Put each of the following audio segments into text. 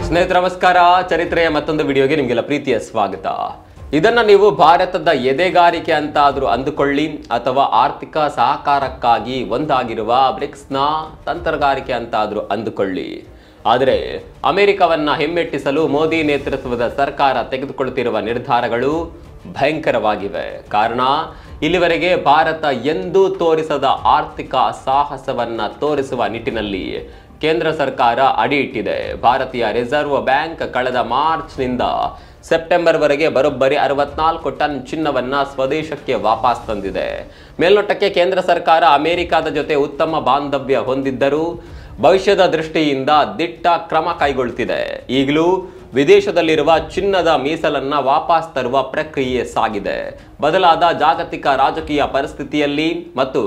ಸ್ನೇಹಿತರೆ ನಮಸ್ಕಾರ. ಚರಿತ್ರೆಯ ಮತ್ತೊಂದು ವಿಡಿಯೋಗೆ ನಿಮಗೆಲ್ಲ ಪ್ರೀತಿಯ ಸ್ವಾಗತ. ಇದನ್ನ ನೀವು ಭಾರತದ ಎದೆಗಾರಿಕೆ ಅಂತಾದ್ರೂ ಅಂದುಕೊಳ್ಳಿ ಅಥವಾ ಆರ್ಥಿಕ ಸಹಕಾರಕ್ಕಾಗಿ ಒಂದಾಗಿರುವ ಬ್ರಿಕ್ಸ್ನ ತಂತ್ರಗಾರಿಕೆ ಅಂತಾದ್ರೂ ಅಂದುಕೊಳ್ಳಿ. ಆದರೆ ಅಮೆರಿಕವನ್ನ ಹಿಮ್ಮೆಟ್ಟಿಸಲು ಮೋದಿ ನೇತೃತ್ವದ ಸರ್ಕಾರ ತೆಗೆದುಕೊಳ್ಳುತ್ತಿರುವ ನಿರ್ಧಾರಗಳು ಭಯಂಕರವಾಗಿವೆ. ಕಾರಣ ಇಲ್ಲಿವರೆಗೆ ಭಾರತ ಎಂದೂ ತೋರಿಸದ ಆರ್ಥಿಕ ಸಾಹಸವನ್ನ ತೋರಿಸುವ ನಿಟ್ಟಿನಲ್ಲಿ ಕೇಂದ್ರ ಸರ್ಕಾರ ಅಡಿ ಇಟ್ಟಿದೆ. ಭಾರತೀಯ ರಿಸರ್ವ್ ಬ್ಯಾಂಕ್ ಕಳೆದ ಮಾರ್ಚ್ನಿಂದ ಸೆಪ್ಟೆಂಬರ್ ವರೆಗೆ ಬರೋಬ್ಬರಿ 64 ಟನ್ ಚಿನ್ನವನ್ನ ಸ್ವದೇಶಕ್ಕೆ ವಾಪಸ್ ತಂದಿದೆ. ಮೇಲ್ನೋಟಕ್ಕೆ ಕೇಂದ್ರ ಸರ್ಕಾರ ಅಮೆರಿಕದ ಜೊತೆ ಉತ್ತಮ ಬಾಂಧವ್ಯ ಹೊಂದಿದ್ದರೂ ಭವಿಷ್ಯದ ದೃಷ್ಟಿಯಿಂದ ದಿಟ್ಟ ಕ್ರಮ ಕೈಗೊಳ್ಳುತ್ತಿದೆ. ಈಗಲೂ ವಿದೇಶದಲ್ಲಿರುವ ಚಿನ್ನದ ಮೀಸಲನ್ನ ವಾಪಸ್ ತರುವ ಪ್ರಕ್ರಿಯೆ ಸಾಗಿದೆ. ಬದಲಾದ ಜಾಗತಿಕ ರಾಜಕೀಯ ಪರಿಸ್ಥಿತಿಯಲ್ಲಿ ಮತ್ತು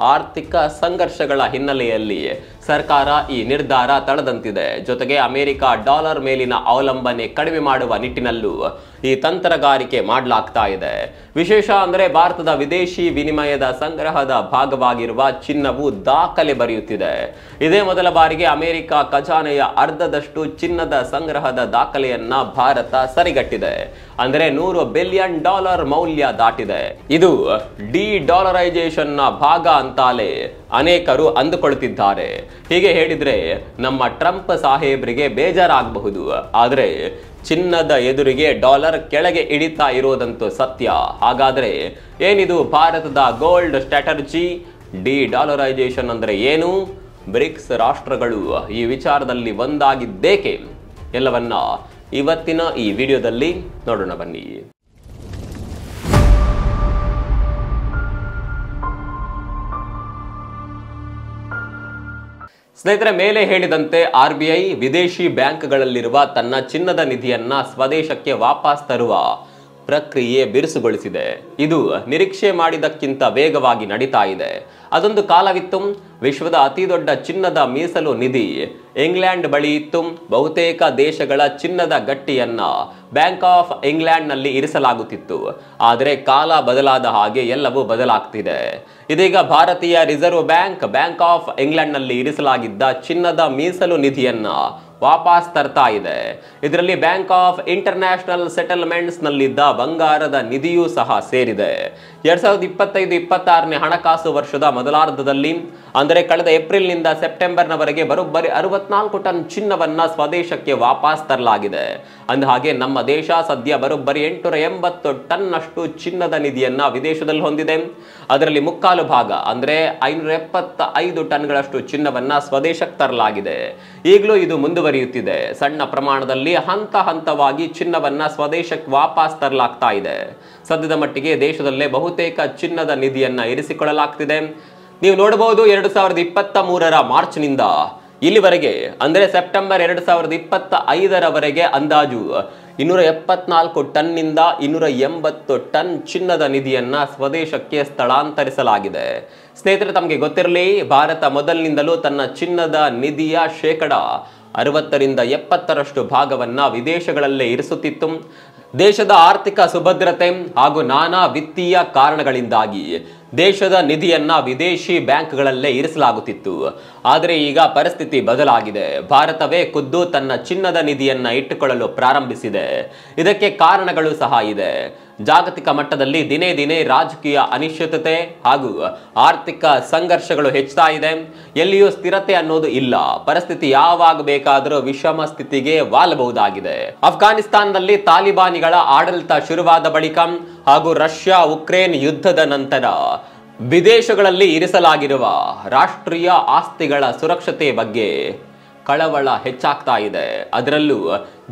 ಆರ್ಥಿಕ ಸಂಘರ್ಷಗಳ ಹಿನ್ನೆಲೆಯಲ್ಲಿ ಸರ್ಕಾರ ಈ ನಿರ್ಧಾರ ತಳೆದಂತಿದೆ. ಜೊತೆಗೆ ಅಮೆರಿಕ ಡಾಲರ್ ಮೇಲಿನ ಅವಲಂಬನೆ ಕಡಿಮೆ ಮಾಡುವ ನಿಟ್ಟಿನಲ್ಲೂ ಈ ತಂತ್ರಗಾರಿಕೆ ಮಾಡಲಾಗ್ತಾ ಇದೆ. ವಿಶೇಷ ಅಂದರೆ ಭಾರತದ ವಿದೇಶಿ ವಿನಿಮಯದ ಸಂಗ್ರಹದ ಭಾಗವಾಗಿರುವ ಚಿನ್ನವು ದಾಖಲೆ ಬರೆಯುತ್ತಿದೆ. ಇದೇ ಮೊದಲ ಬಾರಿಗೆ ಅಮೆರಿಕ ಖಜಾನೆಯ ಅರ್ಧದಷ್ಟು ಚಿನ್ನದ ಸಂಗ್ರಹದ ದಾಖಲೆಯನ್ನ ಭಾರತ ಸರಿಗಟ್ಟಿದೆ. ಅಂದರೆ $100 ಬಿಲಿಯನ್ ಮೌಲ್ಯ ದಾಟಿದೆ. ಇದು ಡಿ-ಡಾಲರೈಸೇಷನ್ ನ ಭಾಗ ಅಂತಾಲೆ ಅನೇಕರು ಅಂದುಕೊಳ್ಳುತ್ತಿದ್ದಾರೆ. ಹೀಗೆ ಹೇಳಿದ್ರೆ ನಮ್ಮ ಟ್ರಂಪ್ ಸಾಹೇಬ್ರಿಗೆ ಬೇಜಾರಾಗಬಹುದು. ಆದರೆ ಚಿನ್ನದ ಎದುರಿಗೆ ಡಾಲರ್ ಕೆಳಗೆ ಇಳಿತಾ ಇರೋದಂತೂ ಸತ್ಯ. ಹಾಗಾದ್ರೆ ಏನಿದು ಭಾರತದ ಗೋಲ್ಡ್ ಸ್ಟ್ರಾಟಜಿ? ಡಿ-ಡಾಲರೈಸೇಷನ್ ಅಂದ್ರೆ ಏನು? ಬ್ರಿಕ್ಸ್ ರಾಷ್ಟ್ರಗಳು ಈ ವಿಚಾರದಲ್ಲಿ ಒಂದಾಗಿದ್ದೇಕೆ? ಎಲ್ಲವನ್ನ ಇವತ್ತಿನ ಈ ವಿಡಿಯೋದಲ್ಲಿ ನೋಡೋಣ ಬನ್ನಿ. ಸ್ನೇಹಿತರೆ, ಮೇಲೆ ಹೇಳಿದಂತೆ RBI ವಿದೇಶಿ ಬ್ಯಾಂಕ್ಗಳಲ್ಲಿರುವ ತನ್ನ ಚಿನ್ನದ ನಿಧಿಯನ್ನ ಸ್ವದೇಶಕ್ಕೆ ವಾಪಸ್ ತರುವ ಪ್ರಕ್ರಿಯೆ ಬಿರುಸುಗೊಳಿಸಿದೆ. ಇದು ನಿರೀಕ್ಷೆ ಮಾಡಿದಕ್ಕಿಂತ ವೇಗವಾಗಿ ನಡೀತಾ ಇದೆ. ಅದೊಂದು ಕಾಲವಿತ್ತು, ವಿಶ್ವದ ಅತಿ ದೊಡ್ಡ ಚಿನ್ನದ ಮೀಸಲು ನಿಧಿ ಇಂಗ್ಲೆಂಡ್ ಬಳಿ ಇತ್ತು. ಬಹುತೇಕ ದೇಶಗಳ ಚಿನ್ನದ ಗಟ್ಟಿಯನ್ನ ಬ್ಯಾಂಕ್ ಆಫ್ ಇಂಗ್ಲೆಂಡ್ ನಲ್ಲಿ ಇರಿಸಲಾಗುತ್ತಿತ್ತು. ಆದರೆ ಕಾಲ ಬದಲಾದ ಹಾಗೆ ಎಲ್ಲವೂ ಬದಲಾಗ್ತಿದೆ. ಇದೀಗ ಭಾರತೀಯ ರಿಸರ್ವ್ ಬ್ಯಾಂಕ್ ಆಫ್ ಇಂಗ್ಲೆಂಡ್ ನಲ್ಲಿ ಇರಿಸಲಾಗಿದ್ದ ಚಿನ್ನದ ಮೀಸಲು ನಿಧಿಯನ್ನ ವಾಪಸ್ ತರ್ತಾ ಇದೆ. ಇದರಲ್ಲಿ ಬ್ಯಾಂಕ್ ಆಫ್ ಇಂಟರ್ನ್ಯಾಷನಲ್ ಸೆಟಲ್ಮೆಂಟ್ಸ್ ನಲ್ಲಿದ್ದ ಬಂಗಾರದ ನಿಧಿಯೂ ಸಹ ಸೇರಿದೆ. 2025-26ನೇ ಹಣಕಾಸು ವರ್ಷದ ಮೊದಲಾರ್ಧದಲ್ಲಿ, ಅಂದರೆ ಕಳೆದ ಏಪ್ರಿಲ್ನಿಂದ ಸೆಪ್ಟೆಂಬರ್ನವರೆಗೆ ಬರೋಬ್ಬರಿ 64 ಟನ್ ಚಿನ್ನವನ್ನ ಸ್ವದೇಶಕ್ಕೆ ವಾಪಸ್ ತರಲಾಗಿದೆ. ಅಂದಹಾಗೆ ನಮ್ಮ ದೇಶ ಸದ್ಯ ಬರೋಬ್ಬರಿ 880 ಟನ್ ಅಷ್ಟು ಚಿನ್ನದ ನಿಧಿಯನ್ನ ವಿದೇಶದಲ್ಲಿ ಹೊಂದಿದೆ. ಅದರಲ್ಲಿ ಮುಕ್ಕಾಲು ಭಾಗ ಅಂದ್ರೆ 575 ಟನ್ಗಳಷ್ಟು ಚಿನ್ನವನ್ನ ಸ್ವದೇಶಕ್ಕೆ ತರಲಾಗಿದೆ. ಈಗಲೂ ಇದು ಮುಂದುವರಿಯುತ್ತಿದೆ. ಸಣ್ಣ ಪ್ರಮಾಣದಲ್ಲಿ ಹಂತ ಹಂತವಾಗಿ ಚಿನ್ನವನ್ನ ಸ್ವದೇಶಕ್ಕೆ ವಾಪಸ್ ತರಲಾಗ್ತಾ ಇದೆ. ಸದ್ಯದ ಮಟ್ಟಿಗೆ ದೇಶದಲ್ಲೇ ಬಹುತೇಕ ಚಿನ್ನದ ನಿಧಿಯನ್ನ ಇರಿಸಿಕೊಳ್ಳಲಾಗ್ತಿದೆ. ನೀವು ನೋಡಬಹುದು, 2023ರ ಮಾರ್ಚ್ನಿಂದ ಇಲ್ಲಿವರೆಗೆ ಅಂದ್ರೆ ಸೆಪ್ಟೆಂಬರ್ 2025ರವರೆಗೆ ಅಂದಾಜು 274 ಟನ್ನಿಂದ 280 ಟನ್ ಚಿನ್ನದ ನಿಧಿಯನ್ನ ಸ್ವದೇಶಕ್ಕೆ ಸ್ಥಳಾಂತರಿಸಲಾಗಿದೆ. ಸ್ನೇಹಿತರೆ, ತಮಗೆ ಗೊತ್ತಿರಲಿ, ಭಾರತ ಮೊದಲಿನಿಂದಲೂ ತನ್ನ ಚಿನ್ನದ ನಿಧಿಯ ಶೇಕಡ 60ರಿಂದ 70ರಷ್ಟು ಭಾಗವನ್ನ ವಿದೇಶಗಳಲ್ಲೇ ಇರಿಸುತ್ತಿತ್ತು. ದೇಶದ ಆರ್ಥಿಕ ಸುಭದ್ರತೆ ಹಾಗೂ ನಾನಾ ವಿತ್ತೀಯ ಕಾರಣಗಳಿಂದಾಗಿ ದೇಶದ ನಿಧಿಯನ್ನ ವಿದೇಶಿ ಬ್ಯಾಂಕ್ಗಳಲ್ಲೇ ಇರಿಸಲಾಗುತ್ತಿತ್ತು. ಆದರೆ ಈಗ ಪರಿಸ್ಥಿತಿ ಬದಲಾಗಿದೆ. ಭಾರತವೇ ಖುದ್ದು ತನ್ನ ಚಿನ್ನದ ನಿಧಿಯನ್ನ ಇಟ್ಟುಕೊಳ್ಳಲು ಪ್ರಾರಂಭಿಸಿದೆ. ಇದಕ್ಕೆ ಕಾರಣಗಳು ಸಹ ಇದೆ. ಜಾಗತಿಕ ಮಟ್ಟದಲ್ಲಿ ದಿನೇ ದಿನೇ ರಾಜಕೀಯ ಅನಿಶ್ಚಿತತೆ ಹಾಗೂ ಆರ್ಥಿಕ ಸಂಘರ್ಷಗಳು ಹೆಚ್ಚುತ್ತಾ ಇದೆ. ಎಲ್ಲಿಯೂ ಸ್ಥಿರತೆ ಅನ್ನೋದು ಇಲ್ಲ. ಪರಿಸ್ಥಿತಿ ಯಾವಾಗ ಬೇಕಾದರೂ ವಿಷಮ ಸ್ಥಿತಿಗೆ ವಾಲಬಹುದಾಗಿದೆ. ಅಫ್ಘಾನಿಸ್ತಾನದಲ್ಲಿ ತಾಲಿಬಾನಿಗಳ ಆಡಳಿತ ಶುರುವಾದ ಬಳಿಕ ಹಾಗೂ ರಷ್ಯಾ ಉಕ್ರೇನ್ ಯುದ್ಧದ ನಂತರ ವಿದೇಶಗಳಲ್ಲಿ ಇರಿಸಲಾಗಿರುವ ರಾಷ್ಟ್ರೀಯ ಆಸ್ತಿಗಳ ಸುರಕ್ಷತೆ ಬಗ್ಗೆ ಕಳವಳ ಹೆಚ್ಚಾಗ್ತಾ ಇದೆ. ಅದರಲ್ಲೂ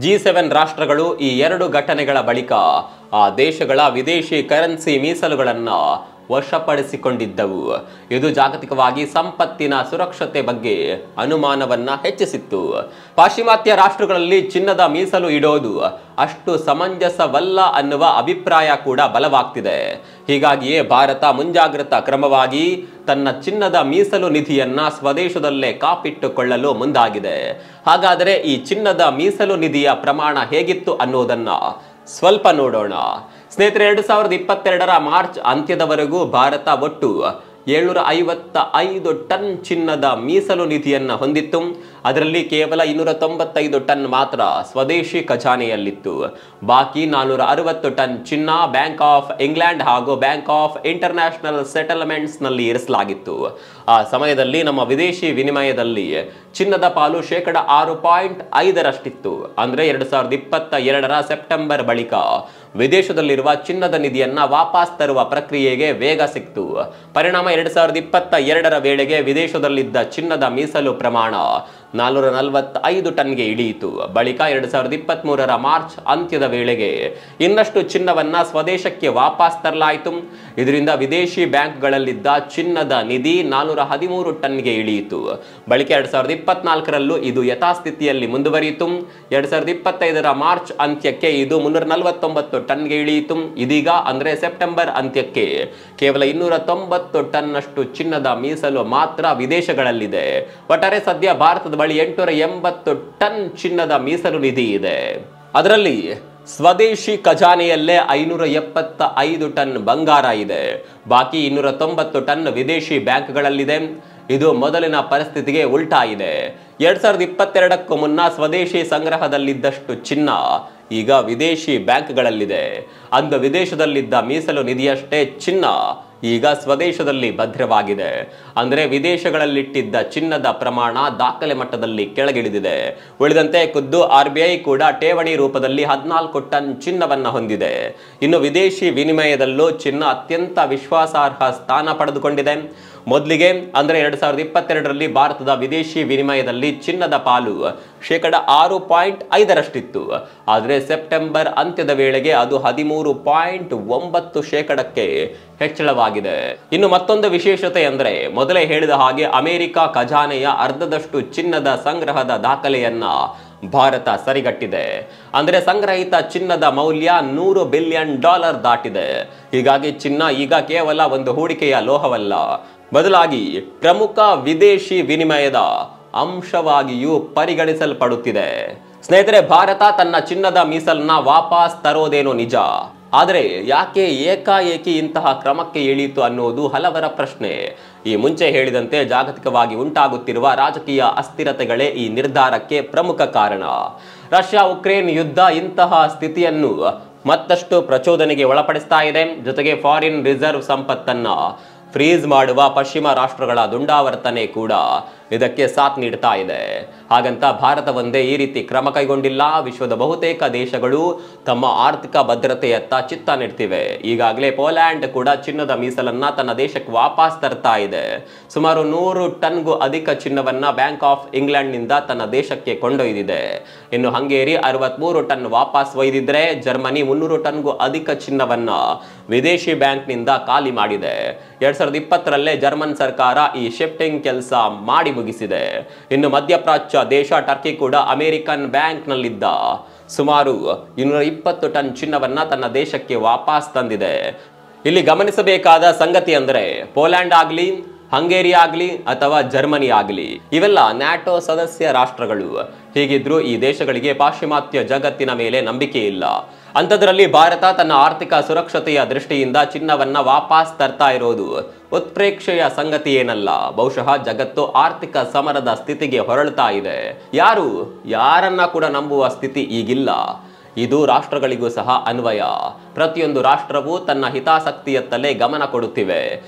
G7 ರಾಷ್ಟ್ರಗಳು ಈ 2 ಘಟನೆಗಳ ಬಳಿಕ ಆ ದೇಶಗಳ ವಿದೇಶಿ ಕರೆನ್ಸಿ ಮೀಸಲುಗಳನ್ನ ವಶಪಡಿಸಿಕೊಂಡಿದ್ದವು. ಇದು ಜಾಗತಿಕವಾಗಿ ಸಂಪತ್ತಿನ ಸುರಕ್ಷತೆ ಬಗ್ಗೆ ಅನುಮಾನವನ್ನ ಹೆಚ್ಚಿಸಿತ್ತು. ಪಾಶ್ಚಿಮಾತ್ಯ ರಾಷ್ಟ್ರಗಳಲ್ಲಿ ಚಿನ್ನದ ಮೀಸಲು ಇಡೋದು ಅಷ್ಟು ಸಮಂಜಸವಲ್ಲ ಅನ್ನುವ ಅಭಿಪ್ರಾಯ ಕೂಡ ಬಲವಾಗ್ತಿದೆ. ಹೀಗಾಗಿಯೇ ಭಾರತ ಮುಂಜಾಗ್ರತಾ ಕ್ರಮವಾಗಿ ತನ್ನ ಚಿನ್ನದ ಮೀಸಲು ನಿಧಿಯನ್ನ ಸ್ವದೇಶದಲ್ಲೇ ಕಾಪಿಟ್ಟುಕೊಳ್ಳಲು ಮುಂದಾಗಿದೆ. ಹಾಗಾದರೆ ಈ ಚಿನ್ನದ ಮೀಸಲು ನಿಧಿಯ ಪ್ರಮಾಣ ಹೇಗಿತ್ತು ಅನ್ನೋದನ್ನ ಸ್ವಲ್ಪ ನೋಡೋಣ. ಸ್ನೇಹಿತರೆ, 2022ರ ಮಾರ್ಚ್ ಅಂತ್ಯದವರೆಗೂ ಭಾರತ ಒಟ್ಟು 755 ಟನ್ ಚಿನ್ನದ ಮೀಸಲು ನಿಧಿಯನ್ನ ಹೊಂದಿತ್ತು. ಅದರಲ್ಲಿ ಕೇವಲ 295 ಟನ್ ಮಾತ್ರ ಸ್ವದೇಶಿ ಖಜಾನೆಯಲ್ಲಿತ್ತು. ಬಾಕಿ 460 ಟನ್ ಚಿನ್ನ ಬ್ಯಾಂಕ್ ಆಫ್ ಇಂಗ್ಲೆಂಡ್ ಹಾಗೂ ಬ್ಯಾಂಕ್ ಆಫ್ ಇಂಟರ್ನ್ಯಾಷನಲ್ ಸೆಟಲ್ಮೆಂಟ್ಸ್ ನಲ್ಲಿ ಇರಿಸಲಾಗಿತ್ತು. ಆ ಸಮಯದಲ್ಲಿ ನಮ್ಮ ವಿದೇಶಿ ವಿನಿಮಯದಲ್ಲಿ ಚಿನ್ನದ ಪಾಲು 6.5% ಅಂದ್ರೆ 2022ರ ಸೆಪ್ಟೆಂಬರ್ ಬಳಿಕ ವಿದೇಶದಲ್ಲಿರುವ ಚಿನ್ನದ ನಿಧಿಯನ್ನ ವಾಪಸ್ ತರುವ ಪ್ರಕ್ರಿಯೆಗೆ ವೇಗ ಸಿಕ್ತು. ಪರಿಣಾಮ 2022ರ ವೇಳೆಗೆ ವಿದೇಶದಲ್ಲಿದ್ದ ಚಿನ್ನದ ಮೀಸಲು ಪ್ರಮಾಣ 445 ಟನ್ಗೆ ಇಳಿಯಿತು. ಬಳಿಕ 2023ರ ಮಾರ್ಚ್ ಅಂತ್ಯದ ವೇಳೆಗೆ ಇನ್ನಷ್ಟು ಚಿನ್ನವನ್ನ ಸ್ವದೇಶಕ್ಕೆ ವಾಪಸ್ ತರಲಾಯಿತು. ಇದರಿಂದ ವಿದೇಶಿ ಬ್ಯಾಂಕ್ಗಳಲ್ಲಿದ್ದ ಚಿನ್ನದ ನಿಧಿ 413 ಟನ್ಗೆ ಇಳಿಯಿತು. ಬಳಿಕ 2024ರಲ್ಲೂ ಇದು ಯಥಾಸ್ಥಿತಿಯಲ್ಲಿ ಮುಂದುವರಿಯಿತು. 2025ರ ಮಾರ್ಚ್ ಅಂತ್ಯಕ್ಕೆ ಇದು 349 ಟನ್ಗೆ ಇಳಿಯಿತು. ಇದೀಗ ಅಂದ್ರೆ ಸೆಪ್ಟೆಂಬರ್ ಅಂತ್ಯಕ್ಕೆ ಕೇವಲ 290 ಟನ್ ಅಷ್ಟು ಚಿನ್ನದ ಮೀಸಲು ಮಾತ್ರ ವಿದೇಶಗಳಲ್ಲಿದೆ. ಒಟ್ಟಾರೆ ಸದ್ಯ ಭಾರತದ ಬಳಿ 880 ಟನ್ ಚಿನ್ನದ ಮೀಸಲು ನಿಧಿ ಇದೆ. ಅದರಲ್ಲಿ ಸ್ವದೇಶಿ ಖಜಾನೆಯಲ್ಲೇ 575 ಟನ್ ಬಂಗಾರ ಇದೆ. ಬಾಕಿ 290 ಟನ್ ವಿದೇಶಿ ಬ್ಯಾಂಕ್ಗಳಲ್ಲಿದೆ. ಇದು ಮೊದಲಿನ ಪರಿಸ್ಥಿತಿಗೆ ಉಲ್ಟಾ ಇದೆ. 2022ಕ್ಕೂ ಮುನ್ನ ಸ್ವದೇಶಿ ಸಂಗ್ರಹದಲ್ಲಿದ್ದಷ್ಟು ಚಿನ್ನ ಈಗ ವಿದೇಶಿ ಬ್ಯಾಂಕ್ಗಳಲ್ಲಿದೆ. ಅಂದು ವಿದೇಶದಲ್ಲಿದ್ದ ಮೀಸಲು ನಿಧಿಯಷ್ಟೇ ಚಿನ್ನ ಈಗ ಸ್ವದೇಶದಲ್ಲಿ ಭದ್ರವಾಗಿದೆ. ಅಂದರೆ ವಿದೇಶಗಳಲ್ಲಿಟ್ಟಿದ್ದ ಚಿನ್ನದ ಪ್ರಮಾಣ ದಾಖಲೆ ಮಟ್ಟದಲ್ಲಿ ಕೆಳಗಿಳಿದಿದೆ. ಉಳಿದಂತೆ ಖುದ್ದು RBI ಕೂಡ ಠೇವಣಿ ರೂಪದಲ್ಲಿ 14 ಟನ್ ಚಿನ್ನವನ್ನ ಹೊಂದಿದೆ. ಇನ್ನು ವಿದೇಶಿ ವಿನಿಮಯದಲ್ಲೂ ಚಿನ್ನ ಅತ್ಯಂತ ವಿಶ್ವಾಸಾರ್ಹ ಸ್ಥಾನ ಪಡೆದುಕೊಂಡಿದೆ. ಮೊದಲಿಗೆ ಅಂದ್ರೆ 2022ರಲ್ಲಿ ಭಾರತದ ವಿದೇಶಿ ವಿನಿಮಯದಲ್ಲಿ ಚಿನ್ನದ ಪಾಲು 6.5%. ಆದರೆ ಸೆಪ್ಟೆಂಬರ್ ಅಂತ್ಯದ ವೇಳೆಗೆ ಅದು 13.9%ಕ್ಕೆ ಹೆಚ್ಚಳವಾಗಿದೆ. ಇನ್ನು ಮತ್ತೊಂದು ವಿಶೇಷತೆ ಅಂದ್ರೆ ಮೊದಲೇ ಹೇಳಿದ ಹಾಗೆ ಅಮೆರಿಕ ಖಜಾನೆಯ ಅರ್ಧದಷ್ಟು ಚಿನ್ನದ ಸಂಗ್ರಹದ ದಾಖಲೆಯನ್ನ ಭಾರತ ಸರಿಗಟ್ಟಿದೆ. ಅಂದ್ರೆ ಸಂಗ್ರಹಿತ ಚಿನ್ನದ ಮೌಲ್ಯ $100 ಬಿಲಿಯನ್ ದಾಟಿದೆ. ಹೀಗಾಗಿ ಚಿನ್ನ ಈಗ ಕೇವಲ ಒಂದು ಹೂಡಿಕೆಯ ಲೋಹವಲ್ಲ, ಬದಲಾಗಿ ಪ್ರಮುಖ ವಿದೇಶಿ ವಿನಿಮಯದ ಅಂಶವಾಗಿಯೂ ಪರಿಗಣಿಸಲ್ಪಡುತ್ತಿದೆ. ಸ್ನೇಹಿತರೆ, ಭಾರತ ತನ್ನ ಚಿನ್ನದ ಮೀಸಲನ್ನ ವಾಪಸ್ ತರೋದೇನೋ ನಿಜ, ಆದರೆ ಯಾಕೆ ಏಕಾಏಕಿ ಇಂತಹ ಕ್ರಮಕ್ಕೆ ಇಳಿಯಿತು ಅನ್ನೋದು ಹಲವರ ಪ್ರಶ್ನೆ. ಈ ಮುಂಚೆ ಹೇಳಿದಂತೆ ಜಾಗತಿಕವಾಗಿ ಉಂಟಾಗುತ್ತಿರುವ ರಾಜಕೀಯ ಅಸ್ಥಿರತೆಗಳೇ ಈ ನಿರ್ಧಾರಕ್ಕೆ ಪ್ರಮುಖ ಕಾರಣ. ರಷ್ಯಾ ಉಕ್ರೇನ್ ಯುದ್ಧ ಇಂತಹ ಸ್ಥಿತಿಯನ್ನು ಮತ್ತಷ್ಟು ಪ್ರಚೋದನೆಗೆ ಒಳಪಡಿಸ್ತಾ ಇದೆ. ಜೊತೆಗೆ ಫಾರಿನ್ ರಿಸರ್ವ್ ಸಂಪತ್ತನ್ನ ಫ್ರೀಸ್ ಮಾಡುವ ಪಶ್ಚಿಮ ರಾಷ್ಟ್ರಗಳ ದುಂಡಾವರ್ತನೆ ಕೂಡ ಇದಕ್ಕೆ ಸಾಥ್ ನೀಡ್ತಾ ಇದೆ. ಹಾಗಂತ ಭಾರತ ಒಂದೇ ಈ ರೀತಿ ಕ್ರಮ ಕೈಗೊಂಡಿಲ್ಲ. ವಿಶ್ವದ ಬಹುತೇಕ ದೇಶಗಳು ತಮ್ಮ ಆರ್ಥಿಕ ಭದ್ರತೆಯತ್ತ ಚಿತ್ತ ನೆಡ್ತಿವೆ. ಈಗಾಗಲೇ ಪೋಲ್ಯಾಂಡ್ ಕೂಡ ಚಿನ್ನದ ಮೀಸಲನ್ನ ತನ್ನ ದೇಶಕ್ಕೆ ವಾಪಸ್ ತರ್ತಾ ಇದೆ. ಸುಮಾರು 100 ಟನ್ಗೂ ಅಧಿಕ ಚಿನ್ನವನ್ನ ಬ್ಯಾಂಕ್ ಆಫ್ ಇಂಗ್ಲೆಂಡ್ ನಿಂದ ತನ್ನ ದೇಶಕ್ಕೆ ಕೊಂಡೊಯ್ದಿದೆ. ಇನ್ನು ಹಂಗೇರಿ 63 ಟನ್ ವಾಪಸ್ ಒಯ್ದಿದ್ರೆ ಜರ್ಮನಿ 300 ಟನ್ಗೂ ಅಧಿಕ ಚಿನ್ನವನ್ನ ವಿದೇಶಿ ಬ್ಯಾಂಕ್ ನಿಂದ ಖಾಲಿ ಮಾಡಿದೆ. 2020ರಲ್ಲೇ ಜರ್ಮನ್ ಸರ್ಕಾರ ಈ ಶಿಫ್ಟಿಂಗ್ ಕೆಲಸ ಮಾಡಿ ಮುಗಿಸಿದೆ. ಇನ್ನು ಮಧ್ಯಪ್ರಾಚ್ಯ ದೇಶ ಟರ್ಕಿ ಕೂಡ ಅಮೆರಿಕನ್ ಬ್ಯಾಂಕ್ ನಲ್ಲಿದ್ದ ಸುಮಾರು 220 ಟನ್ ಚಿನ್ನವನ್ನ ತನ್ನ ದೇಶಕ್ಕೆ ವಾಪಸ್ ತಂದಿದೆ. ಇಲ್ಲಿ ಗಮನಿಸಬೇಕಾದ ಸಂಗತಿ ಅಂದರೆ ಪೋಲ್ಯಾಂಡ್ ಆಗ್ಲಿ, ಹಂಗೇರಿ ಆಗ್ಲಿ ಅಥವಾ ಜರ್ಮನಿ ಆಗ್ಲಿ ಇವೆಲ್ಲ ನ್ಯಾಟೋ ಸದಸ್ಯ ರಾಷ್ಟ್ರಗಳು. ಹೀಗಿದ್ರೂ ಈ ದೇಶಗಳಿಗೆ ಪಾಶ್ಚಿಮಾತ್ಯ ಜಗತ್ತಿನ ಮೇಲೆ ನಂಬಿಕೆ ಇಲ್ಲ. ಅಂಥದ್ರಲ್ಲಿ ಭಾರತ ತನ್ನ ಆರ್ಥಿಕ ಸುರಕ್ಷತೆಯ ದೃಷ್ಟಿಯಿಂದ ಚಿನ್ನವನ್ನ ವಾಪಸ್ ತರ್ತಾ ಇರೋದು ಉತ್ಪ್ರೇಕ್ಷೆಯ ಸಂಗತಿ ಏನಲ್ಲ. ಬಹುಶಃ ಜಗತ್ತು ಆರ್ಥಿಕ ಸಮರದ ಸ್ಥಿತಿಗೆ ಹೊರಳ್ತಾ ಇದೆ. ಯಾರನ್ನ ಕೂಡ ನಂಬುವ ಸ್ಥಿತಿ ಈಗಿಲ್ಲ. ಇದು ರಾಷ್ಟ್ರಗಳಿಗೂ ಸಹ ಅನ್ವಯ. ಪ್ರತಿಯೊಂದು ರಾಷ್ಟ್ರವೂ ತನ್ನ ಹಿತಾಸಕ್ತಿಯತ್ತಲೇ ಗಮನ ಕೊಡುತ್ತಿವೆ.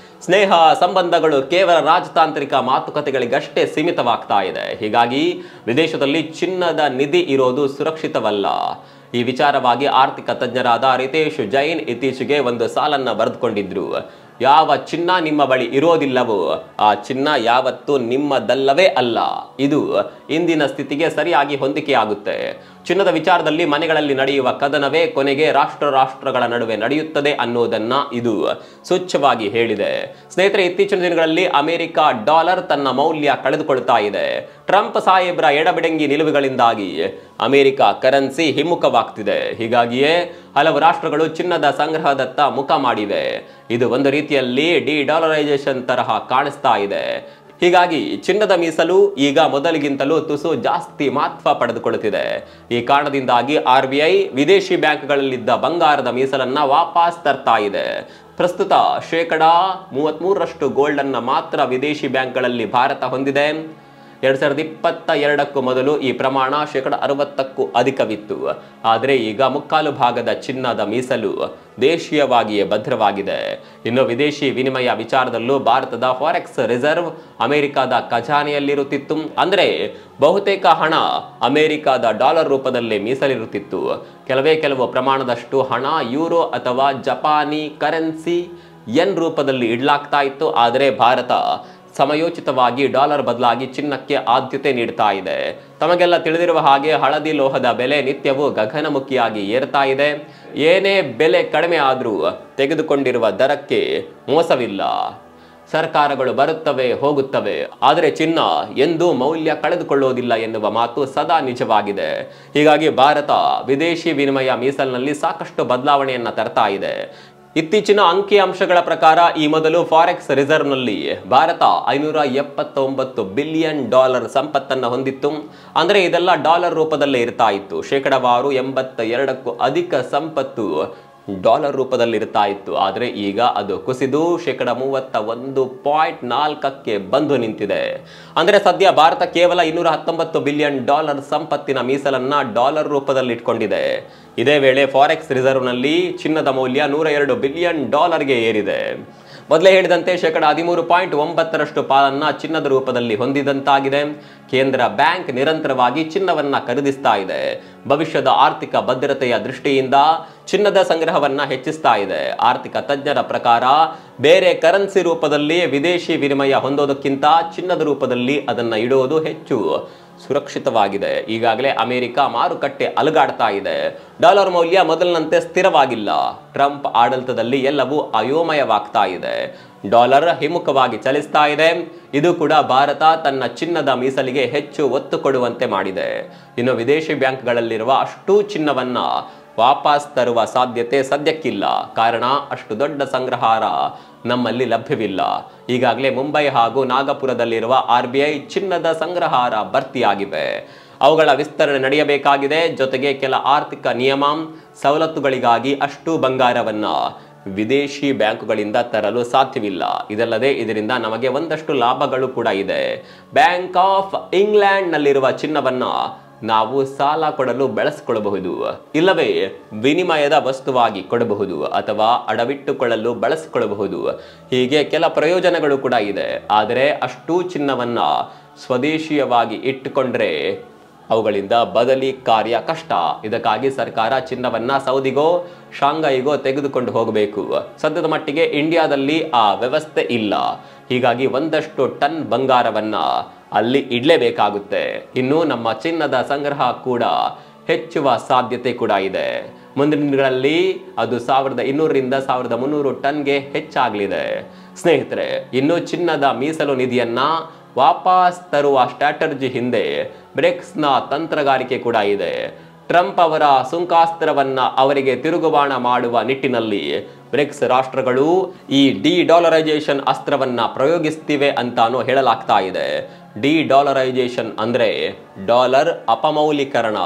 ಸ್ನೇಹ ಸಂಬಂಧಗಳು ಕೇವಲ ರಾಜತಾಂತ್ರಿಕ ಮಾತುಕತೆಗಳಿಗಷ್ಟೇ ಸೀಮಿತವಾಗ್ತಾ ಇದೆ. ಹೀಗಾಗಿ ವಿದೇಶದಲ್ಲಿ ಚಿನ್ನದ ನಿಧಿ ಇರೋದು ಸುರಕ್ಷಿತವಲ್ಲ. ಈ ವಿಚಾರವಾಗಿ ಆರ್ಥಿಕ ತಜ್ಞರಾದ ರಿತೇಶ್ ಜೈನ್ ಇತ್ತೀಚೆಗೆ ಒಂದು ಸಾಲನ್ನ ಬರೆದುಕೊಂಡಿದ್ರು. ಯಾವ ಚಿನ್ನ ನಿಮ್ಮ ಬಳಿ ಇರೋದಿಲ್ಲವೋ ಆ ಚಿನ್ನ ಯಾವತ್ತೂ ನಿಮ್ಮದಲ್ಲವೇ ಅಲ್ಲ. ಇದು ಇಂದಿನ ಸ್ಥಿತಿಗೆ ಸರಿಯಾಗಿ ಹೊಂದಿಕೆಯಾಗುತ್ತೆ. ಚಿನ್ನದ ವಿಚಾರದಲ್ಲಿ ಮನೆಗಳಲ್ಲಿ ನಡೆಯುವ ಕದನವೇ ಕೊನೆಗೆ ರಾಷ್ಟ್ರಗಳ ನಡುವೆ ನಡೆಯುತ್ತದೆ ಅನ್ನೋದನ್ನ ಇದು ಸ್ವಚ್ಛವಾಗಿ ಹೇಳಿದೆ. ಸ್ನೇಹಿತರೆ, ಇತ್ತೀಚಿನ ದಿನಗಳಲ್ಲಿ ಅಮೆರಿಕ ಡಾಲರ್ ತನ್ನ ಮೌಲ್ಯ ಕಳೆದುಕೊಳ್ತಾ ಇದೆ. ಟ್ರಂಪ್ ಸಾಹೇಬ್ರ ಎಡಬಿಡಂಗಿ ನಿಲುವುಗಳಿಂದಾಗಿ ಅಮೆರಿಕ ಕರೆನ್ಸಿ ಹಿಮ್ಮುಖವಾಗ್ತಿದೆ. ಹೀಗಾಗಿಯೇ ಹಲವು ರಾಷ್ಟ್ರಗಳು ಚಿನ್ನದ ಸಂಗ್ರಹದತ್ತ ಮುಖ ಮಾಡಿವೆ. ಇದು ಒಂದು ರೀತಿಯಲ್ಲಿ ಡಿಡಾಲರೈಸೇಷನ್ ತರಹ ಕಾಣಿಸ್ತಾ ಇದೆ. ಹೀಗಾಗಿ ಚಿನ್ನದ ಮೀಸಲು ಈಗ ಮೊದಲಿಗಿಂತಲೂ ತುಸು ಜಾಸ್ತಿ ಮಹತ್ವ ಪಡೆದುಕೊಳ್ಳುತ್ತಿದೆ. ಈ ಕಾರಣದಿಂದಾಗಿ RBI ವಿದೇಶಿ ಬ್ಯಾಂಕ್ಗಳಲ್ಲಿದ್ದ ಬಂಗಾರದ ಮೀಸಲನ್ನ ವಾಪಸ್ ತರ್ತಾ ಇದೆ. ಪ್ರಸ್ತುತ 33% ಗೋಲ್ಡ್ ಅನ್ನ ಮಾತ್ರ ವಿದೇಶಿ ಬ್ಯಾಂಕ್ಗಳಲ್ಲಿ ಭಾರತ ಹೊಂದಿದೆ. 2022ಕ್ಕೂ ಮೊದಲು ಈ ಪ್ರಮಾಣ 60%ಕ್ಕೂ ಅಧಿಕವಿತ್ತು. ಆದರೆ ಈಗ ಮುಕ್ಕಾಲು ಭಾಗದ ಚಿನ್ನದ ಮೀಸಲು ದೇಶೀಯವಾಗಿಯೇ ಭದ್ರವಾಗಿದೆ. ಇನ್ನು ವಿದೇಶಿ ವಿನಿಮಯ ವಿಚಾರದಲ್ಲೂ ಭಾರತದ ಫಾರೆಕ್ಸ್ ರಿಸರ್ವ್ ಅಮೆರಿಕದ ಖಜಾನೆಯಲ್ಲಿರುತ್ತಿತ್ತು. ಅಂದ್ರೆ ಬಹುತೇಕ ಹಣ ಅಮೆರಿಕದ ಡಾಲರ್ ರೂಪದಲ್ಲೇ ಮೀಸಲಿರುತ್ತಿತ್ತು. ಕೆಲವು ಪ್ರಮಾಣದಷ್ಟು ಹಣ ಯೂರೋ ಅಥವಾ ಜಪಾನಿ ಕರೆನ್ಸಿ ಯೆನ್ ರೂಪದಲ್ಲಿ ಇಡಲಾಗ್ತಾ ಇತ್ತು. ಆದರೆ ಭಾರತ ಸಮಯೋಚಿತವಾಗಿ ಡಾಲರ್ ಬದಲಾಗಿ ಚಿನ್ನಕ್ಕೆ ಆದ್ಯತೆ ನೀಡ್ತಾ ಇದೆ. ತಮಗೆಲ್ಲ ತಿಳಿದಿರುವ ಹಾಗೆ ಹಳದಿ ಲೋಹದ ಬೆಲೆ ನಿತ್ಯವೂ ಗಗನಮುಖಿಯಾಗಿ ಏರ್ತಾ ಇದೆ. ಏನೇ ಬೆಲೆ ಕಡಿಮೆ ಆದರೂ ತೆಗೆದುಕೊಂಡಿರುವ ದರಕ್ಕೆ ಮೋಸವಿಲ್ಲ. ಸರ್ಕಾರಗಳು ಬರುತ್ತವೆ ಹೋಗುತ್ತವೆ, ಆದರೆ ಚಿನ್ನ ಎಂದೂ ಮೌಲ್ಯ ಕಳೆದುಕೊಳ್ಳುವುದಿಲ್ಲ ಎನ್ನುವ ಮಾತು ಸದಾ ನಿಜವಾಗಿದೆ. ಹೀಗಾಗಿ ಭಾರತ ವಿದೇಶಿ ವಿನಿಮಯ ಮೀಸಲಿನಲ್ಲಿ ಸಾಕಷ್ಟು ಬದಲಾವಣೆಯನ್ನ ತರ್ತಾ ಇದೆ. ಇತ್ತೀಚಿನ ಅಂಕಿಅಂಶಗಳ ಪ್ರಕಾರ ಈ ಮೊದಲು ಫಾರೆಕ್ಸ್ ರಿಸರ್ವ್ನಲ್ಲಿ ಭಾರತ $579 ಬಿಲಿಯನ್ ಸಂಪತ್ತನ್ನು ಹೊಂದಿತ್ತು. ಅಂದರೆ ಇದೆಲ್ಲ ಡಾಲರ್ ರೂಪದಲ್ಲೇ ಇರ್ತಾ ಇತ್ತು. ಶೇಕಡವಾರು 82ಕ್ಕೂ ಅಧಿಕ ಸಂಪತ್ತು ಡಾಲರ್ ರೂಪದಲ್ಲಿ ಇರ್ತಾ ಇತ್ತು. ಆದರೆ ಈಗ ಅದು ಕುಸಿದು 31.4ಕ್ಕೆ ಬಂದು ನಿಂತಿದೆ. ಅಂದರೆ ಸದ್ಯ ಭಾರತ ಕೇವಲ $219 ಬಿಲಿಯನ್ ಸಂಪತ್ತಿನ ಮೀಸಲನ್ನ ಡಾಲರ್ ರೂಪದಲ್ಲಿ ಇಟ್ಕೊಂಡಿದೆ. ಇದೇ ವೇಳೆ ಫಾರೆಕ್ಸ್ ರಿಸರ್ವ್ನಲ್ಲಿ ಚಿನ್ನದ ಮೌಲ್ಯ $102 ಬಿಲಿಯನ್ ಏರಿದೆ. ಮೊದಲೇ ಹೇಳಿದಂತೆ 13.9% ಪಾಲನ್ನ ಚಿನ್ನದ ರೂಪದಲ್ಲಿ ಹೊಂದಿದಂತಾಗಿದೆ. ಕೇಂದ್ರ ಬ್ಯಾಂಕ್ ನಿರಂತರವಾಗಿ ಚಿನ್ನವನ್ನ ಖರೀದಿಸ್ತಾ ಇದೆ. ಭವಿಷ್ಯದ ಆರ್ಥಿಕ ಭದ್ರತೆಯ ದೃಷ್ಟಿಯಿಂದ ಚಿನ್ನದ ಸಂಗ್ರಹವನ್ನ ಹೆಚ್ಚಿಸ್ತಾ ಇದೆ. ಆರ್ಥಿಕ ತಜ್ಞರ ಪ್ರಕಾರ ಬೇರೆ ಕರೆನ್ಸಿ ರೂಪದಲ್ಲಿ ವಿದೇಶಿ ವಿನಿಮಯ ಹೊಂದೋದಕ್ಕಿಂತ ಚಿನ್ನದ ರೂಪದಲ್ಲಿ ಅದನ್ನ ಇಡೋದು ಹೆಚ್ಚು ಸುರಕ್ಷಿತವಾಗಿದೆ. ಈಗಾಗಲೇ ಅಮೆರಿಕ ಮಾರುಕಟ್ಟೆ ಅಲುಗಾಡ್ತಾ ಇದೆ. ಡಾಲರ್ ಮೌಲ್ಯ ಮೊದಲಿನಂತೆ ಸ್ಥಿರವಾಗಿಲ್ಲ. ಟ್ರಂಪ್ ಆಡಳಿತದಲ್ಲಿ ಎಲ್ಲವೂ ಅಯೋಮಯವಾಗ್ತಾ ಇದೆ. ಡಾಲರ್ ಹಿಮ್ಮುಖವಾಗಿ ಚಲಿಸ್ತಾ ಇದೆ. ಇದು ಕೂಡ ಭಾರತ ತನ್ನ ಚಿನ್ನದ ಮೀಸಲಿಗೆ ಹೆಚ್ಚು ಒತ್ತು ಕೊಡುವಂತೆ ಮಾಡಿದೆ. ಇನ್ನು ವಿದೇಶಿ ಬ್ಯಾಂಕ್ಗಳಲ್ಲಿರುವ ಅಷ್ಟೂ ಚಿನ್ನವನ್ನ ವಾಪಸ್ ತರುವ ಸಾಧ್ಯತೆ ಸದ್ಯಕ್ಕಿಲ್ಲ. ಕಾರಣ ಅಷ್ಟು ದೊಡ್ಡ ಸಂಗ್ರಹಾರ ನಮ್ಮಲ್ಲಿ ಲಭ್ಯವಿಲ್ಲ. ಈಗಾಗಲೇ ಮುಂಬೈ ಹಾಗೂ ನಾಗಪುರದಲ್ಲಿರುವ RBI ಚಿನ್ನದ ಸಂಗ್ರಹಾರ ಭರ್ತಿಯಾಗಿವೆ. ಅವುಗಳ ವಿಸ್ತರಣೆ ನಡೆಯಬೇಕಾಗಿದೆ. ಜೊತೆಗೆ ಕೆಲ ಆರ್ಥಿಕ ನಿಯಮ ಸವಲತ್ತುಗಳಿಗಾಗಿ ಅಷ್ಟು ಬಂಗಾರವನ್ನ ವಿದೇಶಿ ಬ್ಯಾಂಕುಗಳಿಂದ ತರಲು ಸಾಧ್ಯವಿಲ್ಲ. ಇದಲ್ಲದೆ ಇದರಿಂದ ನಮಗೆ ಒಂದಷ್ಟು ಲಾಭಗಳು ಕೂಡ ಇದೆ. ಬ್ಯಾಂಕ್ ಆಫ್ ಇಂಗ್ಲೆಂಡ್ ನಲ್ಲಿರುವ ಚಿನ್ನವನ್ನ ನಾವು ಸಾಲ ಕೊಡಲು ಬಳಸಿಕೊಳ್ಳಬಹುದು, ಇಲ್ಲವೇ ವಿನಿಮಯದ ವಸ್ತುವಾಗಿ ಕೊಡಬಹುದು, ಅಥವಾ ಅಡವಿಟ್ಟುಕೊಳ್ಳಲು ಬಳಸಿಕೊಳ್ಳಬಹುದು. ಹೀಗೆ ಕೆಲ ಪ್ರಯೋಜನಗಳು ಕೂಡ ಇದೆ. ಆದರೆ ಅಷ್ಟೂ ಚಿನ್ನವನ್ನ ಸ್ವದೇಶೀಯವಾಗಿ ಇಟ್ಟುಕೊಂಡ್ರೆ ಅವುಗಳಿಂದ ಬದಲಿ ಕಾರ್ಯ ಕಷ್ಟ. ಇದಕ್ಕಾಗಿ ಸರ್ಕಾರ ಚಿನ್ನವನ್ನ ಸೌದಿಗೋ ಶಾಂಘೈಗೋ ತೆಗೆದುಕೊಂಡು ಹೋಗಬೇಕು. ಸದ್ಯದ ಮಟ್ಟಿಗೆ ಇಂಡಿಯಾದಲ್ಲಿ ಆ ವ್ಯವಸ್ಥೆ ಇಲ್ಲ. ಹೀಗಾಗಿ ಒಂದಷ್ಟು ಟನ್ ಬಂಗಾರವನ್ನ ಅಲ್ಲಿ ಇಡಲೇಬೇಕಾಗುತ್ತೆ. ಇನ್ನು ನಮ್ಮ ಚಿನ್ನದ ಸಂಗ್ರಹ ಕೂಡ ಹೆಚ್ಚುವ ಸಾಧ್ಯತೆ ಕೂಡ ಇದೆ. ಮುಂದಿನ ದಿನಗಳಲ್ಲಿ ಅದು 1200ರಿಂದ 1300 ಟನ್ಗೆ ಹೆಚ್ಚಾಗಲಿದೆ. ಸ್ನೇಹಿತರೆ, ಇನ್ನು ಚಿನ್ನದ ಮೀಸಲು ನಿಧಿಯನ್ನ ವಾಪಸ್ ತರುವ ಸ್ಟ್ರಾಟರ್ಜಿ ಹಿಂದೆ ಬ್ರಿಕ್ಸ್ನ ತಂತ್ರಗಾರಿಕೆ ಕೂಡ ಇದೆ. ಟ್ರಂಪ್ ಅವರ ಸುಂಕಾಸ್ತ್ರವನ್ನ ಅವರಿಗೆ ತಿರುಗುಬಾಣ ಮಾಡುವ ನಿಟ್ಟಿನಲ್ಲಿ ಬ್ರಿಕ್ಸ್ ರಾಷ್ಟ್ರಗಳು ಈ ಡಿ-ಡಾಲರೈಸೇಷನ್ ಅಸ್ತ್ರವನ್ನ ಪ್ರಯೋಗಿಸ್ತಿವೆ ಅಂತಾನೂ ಹೇಳಲಾಗ್ತಾ ಇದೆ. ಡಿ-ಡಾಲರೈಸೇಷನ್ ಅಂದ್ರೆ ಡಾಲರ್ ಅಪಮೌಲ್ಯೀಕರಣ.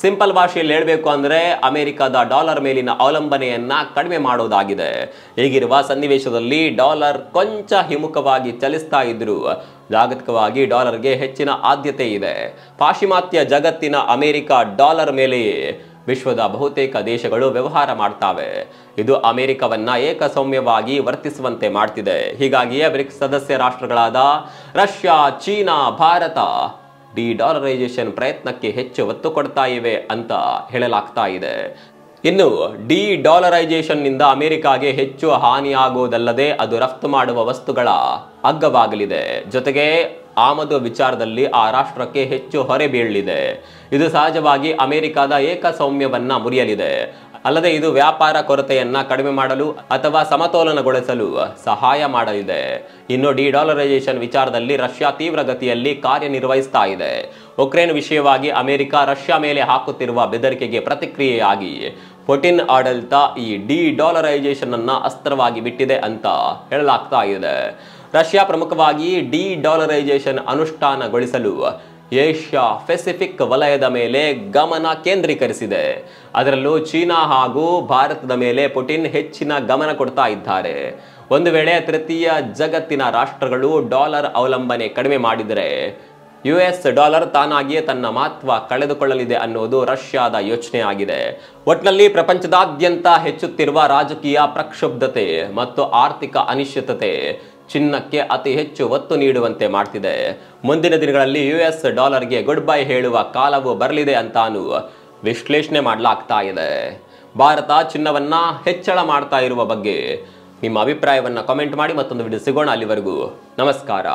ಸಿಂಪಲ್ ಭಾಷೆಯಲ್ಲಿ ಹೇಳಬೇಕು ಅಂದ್ರೆ ಅಮೆರಿಕದ ಡಾಲರ್ ಮೇಲಿನ ಅವಲಂಬನೆಯನ್ನ ಕಡಿಮೆ ಮಾಡೋದಾಗಿದೆ. ಹೀಗಿರುವ ಸನ್ನಿವೇಶದಲ್ಲಿ ಡಾಲರ್ ಕೊಂಚ ಹಿಮ್ಮುಖವಾಗಿ ಚಲಿಸ್ತಾ ಇದ್ರು ಜಾಗತಿಕವಾಗಿ ಡಾಲರ್ಗೆ ಹೆಚ್ಚಿನ ಆದ್ಯತೆ ಇದೆ. ಪಾಶ್ಚಿಮಾತ್ಯ ಜಗತ್ತಿನ ಅಮೆರಿಕ ಡಾಲರ್ ಮೇಲೆಯೇ ವಿಶ್ವದ ಬಹುತೇಕ ದೇಶಗಳು ವ್ಯವಹಾರ ಮಾಡ್ತಾವೆ. ಇದು ಅಮೆರಿಕವನ್ನ ಏಕಸೌಮ್ಯವಾಗಿ ವರ್ತಿಸುವಂತೆ ಮಾಡ್ತಿದೆ. ಹೀಗಾಗಿಯೇ ಬ್ರಿಕ್ಸ್ ಸದಸ್ಯ ರಾಷ್ಟ್ರಗಳಾದ ರಷ್ಯಾ, ಚೀನಾ, ಭಾರತ ಡಿ-ಡಾಲರೈಸೇಷನ್ ಪ್ರಯತ್ನಕ್ಕೆ ಹೆಚ್ಚು ಒತ್ತು ಕೊಡ್ತಾ ಇವೆ ಅಂತ ಹೇಳಲಾಗ್ತಾ ಇದೆ. ಇನ್ನು ಡಿ-ಡಾಲರೈಸೇಷನ್ ನಿಂದ ಅಮೆರಿಕಾಗೆ ಹೆಚ್ಚು ಹಾನಿಯಾಗುವುದಲ್ಲದೆ ಅದು ರಫ್ತು ಮಾಡುವ ವಸ್ತುಗಳ ಅಗ್ಗವಾಗಲಿದೆ. ಜೊತೆಗೆ ಆಮದು ವಿಚಾರದಲ್ಲಿ ಆ ರಾಷ್ಟ್ರಕ್ಕೆ ಹೆಚ್ಚು ಹೊರೆ ಬೀಳಲಿದೆ. ಇದು ಸಹಜವಾಗಿ ಅಮೆರಿಕದ ಏಕಸೌಮ್ಯವನ್ನ ಮುರಿಯಲಿದೆ. ಅಲ್ಲದೆ ಇದು ವ್ಯಾಪಾರ ಕೊರತೆಯನ್ನ ಕಡಿಮೆ ಮಾಡಲು ಅಥವಾ ಸಮತೋಲನಗೊಳಿಸಲು ಸಹಾಯ ಮಾಡಲಿದೆ. ಇನ್ನು ಡಿ-ಡಾಲರೈಸೇಷನ್ ವಿಚಾರದಲ್ಲಿ ರಷ್ಯಾ ತೀವ್ರಗತಿಯಲ್ಲಿ ಕಾರ್ಯನಿರ್ವಹಿಸ್ತಾ ಇದೆ. ಉಕ್ರೇನ್ ವಿಷಯವಾಗಿ ಅಮೆರಿಕ ರಷ್ಯಾ ಮೇಲೆ ಹಾಕುತ್ತಿರುವ ಬೆದರಿಕೆಗೆ ಪ್ರತಿಕ್ರಿಯೆಯಾಗಿ ಪುಟಿನ್ ಆಡಳಿತ ಈ ಡಿ-ಡಾಲರೈಸೇಷನ್ ಅನ್ನ ಅಸ್ತ್ರವಾಗಿ ಬಿಟ್ಟಿದೆ ಅಂತ ಹೇಳಲಾಗ್ತಾ ಇದೆ. ರಷ್ಯಾ ಪ್ರಮುಖವಾಗಿ ಡಿ-ಡಾಲರೈಸೇಷನ್ ಅನುಷ್ಠಾನಗೊಳಿಸಲು ಏಷ್ಯಾ ಪೆಸಿಫಿಕ್ ವಲಯದ ಮೇಲೆ ಗಮನ ಕೇಂದ್ರೀಕರಿಸಿದೆ. ಅದರಲ್ಲೂ ಚೀನಾ ಹಾಗೂ ಭಾರತದ ಮೇಲೆ ಪುಟಿನ್ ಹೆಚ್ಚಿನ ಗಮನ ಕೊಡ್ತಾ ಇದ್ದಾರೆ. ಒಂದು ವೇಳೆ ತೃತೀಯ ಜಗತ್ತಿನ ರಾಷ್ಟ್ರಗಳು ಡಾಲರ್ ಅವಲಂಬನೆ ಕಡಿಮೆ ಮಾಡಿದರೆ US ಡಾಲರ್ ತಾನಾಗಿಯೇ ತನ್ನ ಮಹತ್ವ ಕಳೆದುಕೊಳ್ಳಲಿದೆ ಅನ್ನೋದು ರಷ್ಯಾದ ಯೋಚನೆ ಆಗಿದೆ. ಒಟ್ನಲ್ಲಿ ಪ್ರಪಂಚದಾದ್ಯಂತ ಹೆಚ್ಚುತ್ತಿರುವ ರಾಜಕೀಯ ಪ್ರಕ್ಷುಬ್ಧತೆ ಮತ್ತು ಆರ್ಥಿಕ ಅನಿಶ್ಚಿತತೆ ಚಿನ್ನಕ್ಕೆ ಅತಿ ಹೆಚ್ಚು ಒತ್ತು ನೀಡುವಂತೆ ಮಾಡ್ತಿದೆ. ಮುಂದಿನ ದಿನಗಳಲ್ಲಿ US ಡಾಲರ್ಗೆ ಗುಡ್ ಬೈ ಹೇಳುವ ಕಾಲವು ಬರಲಿದೆ ಅಂತಾನು ವಿಶ್ಲೇಷಣೆ ಮಾಡಲಾಗ್ತಾ ಇದೆ. ಭಾರತ ಚಿನ್ನವನ್ನ ಹೆಚ್ಚಳ ಮಾಡ್ತಾ ಇರುವ ಬಗ್ಗೆ ನಿಮ್ಮ ಅಭಿಪ್ರಾಯವನ್ನ ಕಾಮೆಂಟ್ ಮಾಡಿ. ಮತ್ತೊಂದು ವಿಡಿಯೋ ಸಿಗೋಣ. ಅಲ್ಲಿವರೆಗೂ ನಮಸ್ಕಾರ.